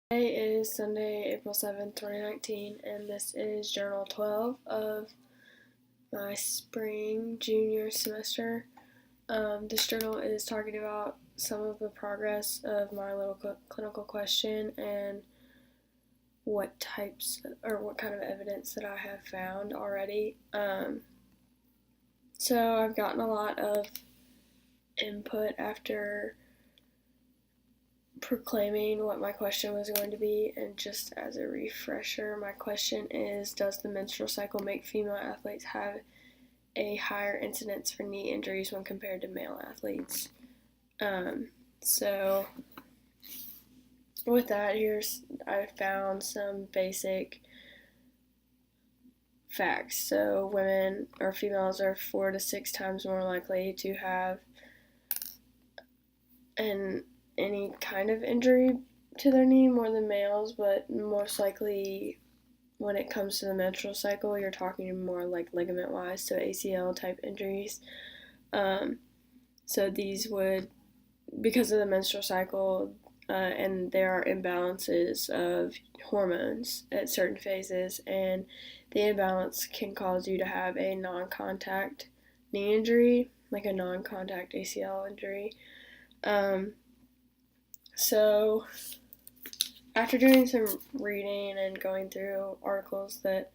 Today is Sunday, April 7th, 2019, and this is Journal 12 of my spring junior semester. This journal is talking about some of the progress of my little clinical question and what kind of evidence that I have found already. So I've gotten a lot of input after proclaiming what my question was going to be, and just as a refresher, my question is, does the menstrual cycle make female athletes have a higher incidence for knee injuries when compared to male athletes? So with that, I found some basic facts. So women or females are 4 to 6 times more likely to have any kind of injury to their knee more than males, but most likely when it comes to the menstrual cycle, you're talking more like ligament wise, so ACL type injuries. So these would, because of the menstrual cycle, and there are imbalances of hormones at certain phases, and the imbalance can cause you to have a non-contact knee injury, like a non-contact ACL injury. So after doing some reading and going through articles that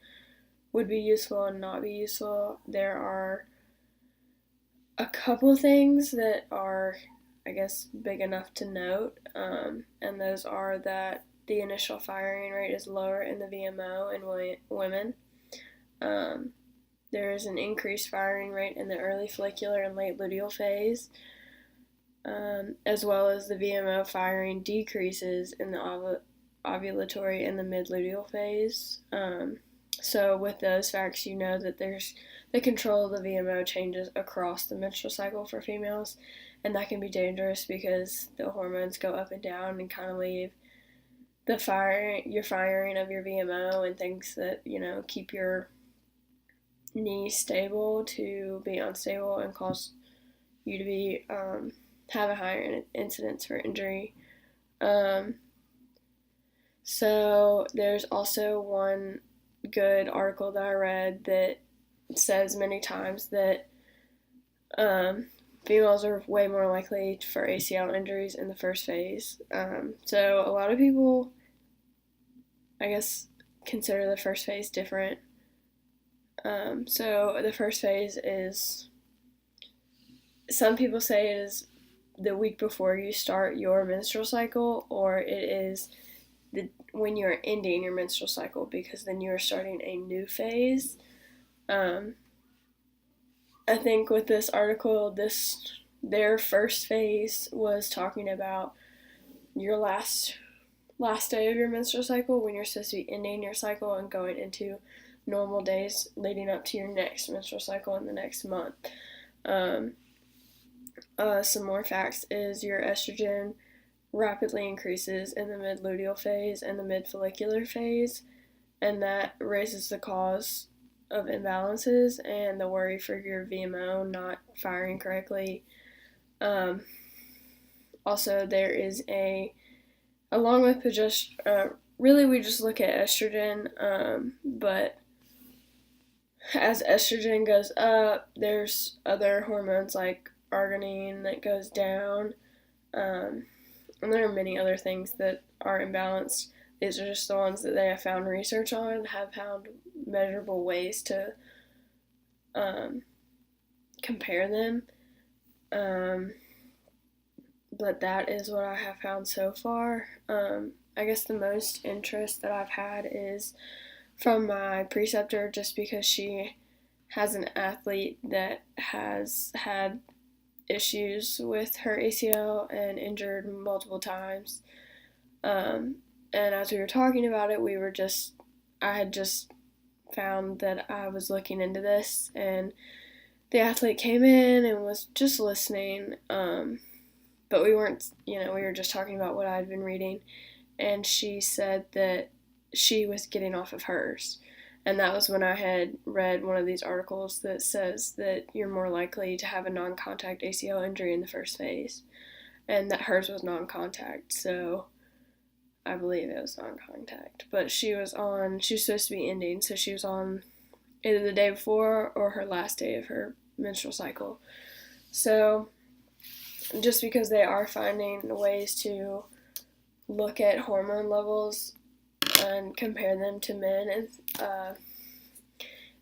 would be useful and not be useful, there are a couple things that are, I guess, big enough to note, and those are that the initial firing rate is lower in the VMO in women. There is an increased firing rate in the early follicular and late luteal phase, as well as the VMO firing decreases in the ovulatory and the mid-luteal phase. So with those facts, you know that there's the control of the VMO changes across the menstrual cycle for females, and that can be dangerous because the hormones go up and down and kind of leave your firing of your VMO and things that, keep your knee stable to be unstable and cause you to be have a higher incidence for injury. So there's also one good article that I read that says many times that females are way more likely for ACL injuries in the first phase. So a lot of people, I guess, consider the first phase different. So the first phase is, some people say it is the week before you start your menstrual cycle, or it is when you're ending your menstrual cycle, because then you're starting a new phase. I think with this article, their first phase was talking about your last day of your menstrual cycle, when you're supposed to be ending your cycle and going into normal days leading up to your next menstrual cycle in the next month. Some more facts is your estrogen rapidly increases in the mid-luteal phase and the mid-follicular phase, and that raises the cause of imbalances and the worry for your VMO not firing correctly. Also, there is along with really we just look at estrogen, but as estrogen goes up, there's other hormones like arginine that goes down, and there are many other things that are imbalanced. These are just the ones that they have found research on and have found measurable ways to compare them. But that is what I have found so far. I guess the most interest that I've had is from my preceptor, just because she has an athlete that has had issues with her ACL and injured multiple times. And as we were talking about it, I had just found that I was looking into this, and the athlete came in and was just listening, but we weren't, we were just talking about what I'd been reading, and she said that she was getting off of hers. And that was when I had read one of these articles that says that you're more likely to have a non-contact ACL injury in the first phase, and that hers was non-contact. So I believe it was non-contact, but she was supposed to be ending, so she was on either the day before or her last day of her menstrual cycle. So just because they are finding ways to look at hormone levels and compare them to men and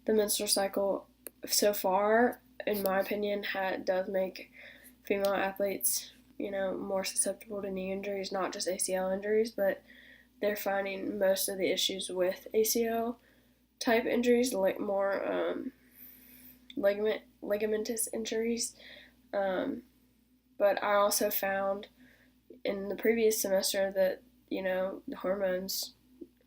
the menstrual cycle so far, in my opinion, does make female athletes, more susceptible to knee injuries, not just ACL injuries, but they're finding most of the issues with ACL type injuries, like more ligamentous injuries. But I also found in the previous semester that, the hormones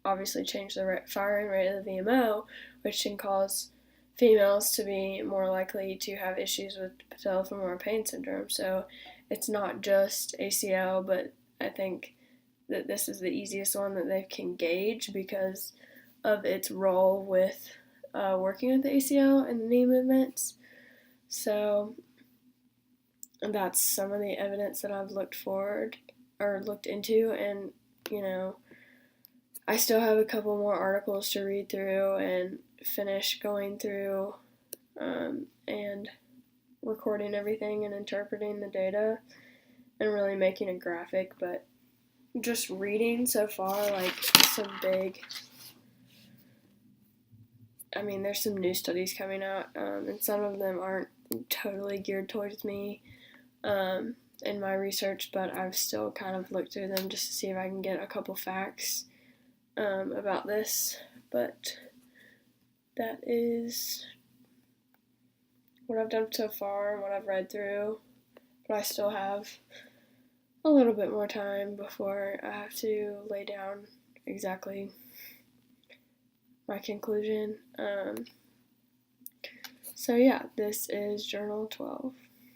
obviously change the firing rate of the VMO, which can cause females to be more likely to have issues with patellofemoral pain syndrome. So it's not just ACL, but I think that this is the easiest one that they can gauge because of its role with working with the ACL and the knee movements. So that's some of the evidence that I've looked into, and I still have a couple more articles to read through and finish going through and recording everything and interpreting the data and really making a graphic. But just reading so far, there's some new studies coming out, and some of them aren't totally geared towards me in my research, but I've still kind of looked through them just to see if I can get a couple facts about this. But that is what I've done so far and what I've read through. But I still have a little bit more time before I have to lay down exactly my conclusion. So yeah, this is Journal 12.